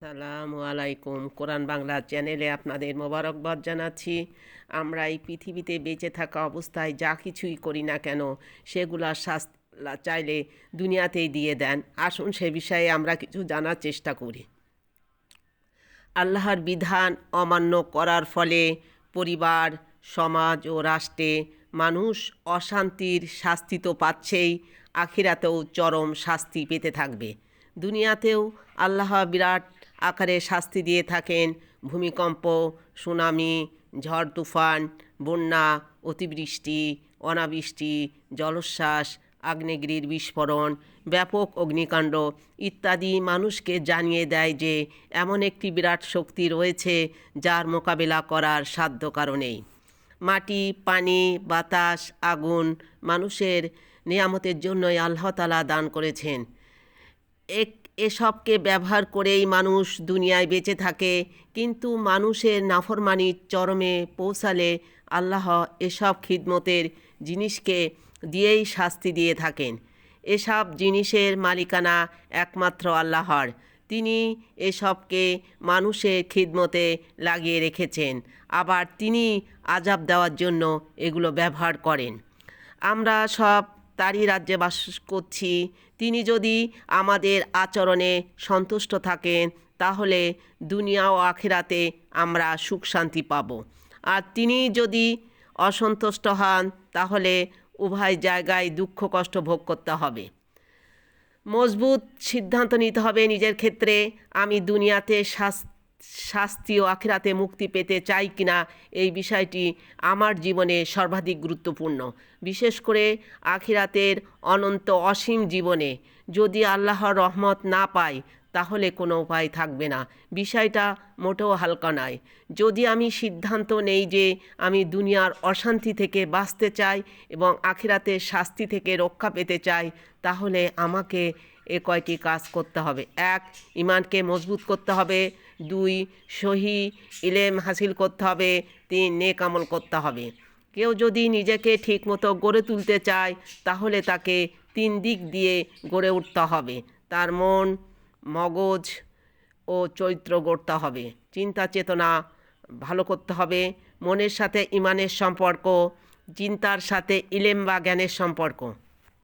আসসালামু আলাইকুম। কোরআন বাংলা চ্যানেলে আপনাদের মোবারকবাদ জানাচ্ছি। আমরা এই পৃথিবীতে বেঁচে থাকা অবস্থায় যা কিছুই করি না কেন সেগুলার শাস্তি আল্লাহ চাইলে দুনিয়াতেই দিয়ে দেন। আসুন সে বিষয়ে আমরা কিছু জানার চেষ্টা করি। আল্লাহর বিধান অমান্য করার ফলে পরিবার, সমাজ ও রাষ্ট্রে মানুষ অশান্তির শাস্তি তো পাচ্ছেই, আখিরাতেও চরম শাস্তি পেতে থাকবে। দুনিয়াতেও আল্লাহ বিরাট আকারে শাস্তি দিয়ে থাকেন। ভূমিকম্প, সুনামি, ঝড় তুফান, বন্যা, অতিবৃষ্টি, অনাবৃষ্টি, জলোচ্ছ্বাস, আগ্নেয়গিরির বিস্ফোরণ, ব্যাপক অগ্নিকাণ্ড ইত্যাদি মানুষকে জানিয়ে দেয় যে এমন একটি বিরাট শক্তি রয়েছে যার মোকাবিলা করার সাধ্য কারণেই। মাটি, পানি, বাতাস, আগুন মানুষের নিয়ামতের জন্যই আল্লাহ তাআলা দান করেছেন। এসবকে ব্যবহার করেই মানুষ দুনিয়ায় বেঁচে থাকে, কিন্তু মানুষের নাফরমানির চরমে পৌঁছালে আল্লাহ এসব খিদমতের জিনিসকে দিয়েই শাস্তি দিয়ে থাকেন। এসব জিনিসের মালিকানা একমাত্র আল্লাহর। তিনি এসবকে মানুষের খিদমতে লাগিয়ে রেখেছেন, আবার তিনি আযাব দেওয়ার জন্য এগুলো ব্যবহার করেন। আমরা সব তারই রাজ্যে বাস করছি। তিনি যদি আমাদের আচরণে সন্তুষ্ট থাকেন তাহলে দুনিয়া ও আখিরাতে আমরা সুখ শান্তি পাব, আর তিনি যদি অসন্তুষ্ট হন তাহলে উভয় জায়গায় দুঃখ কষ্ট ভোগ করতে হবে। মজবুত সিদ্ধান্ত নিতে হবে নিজের ক্ষেত্রে। আমি দুনিয়াতে শাস্তি ও আখিরাতে মুক্তি পেতে চাই কিনা, এই বিষয়টি আমার জীবনে সর্বাধিক গুরুত্বপূর্ণ। বিশেষ করে আখিরাতের অনন্ত অসীম জীবনে যদি আল্লাহর রহমত না পাই তাহলে কোনো উপায় থাকবে না। বিষয়টা মোটেও হালকা নয়। যদি আমি সিদ্ধান্ত নেই যে আমি দুনিয়ার অশান্তি থেকে বাঁচতে চাই এবং আখিরাতের শাস্তি থেকে রক্ষা পেতে চাই, তাহলে আমাকে এ কয়টি কাজ করতে হবে। 1. ঈমানকে মজবুত করতে হবে। 2. সহি ইলম হাসিল করতে হবে। 3. নেক আমল করতে হবে। কেউ যদি নিজেকে ঠিকমতো গড়ে তুলতে চায় তাহলে তাকে 3 দিক দিয়ে গড়ে উঠতে হবে। তার মন, মগজ ও চরিত্র গড়তে হবে। চিন্তা চেতনা ভালো করতে হবে। মনের সাথে ঈমানের সম্পর্ক, চিন্তার সাথে ইলম বা জ্ঞানের সম্পর্ক।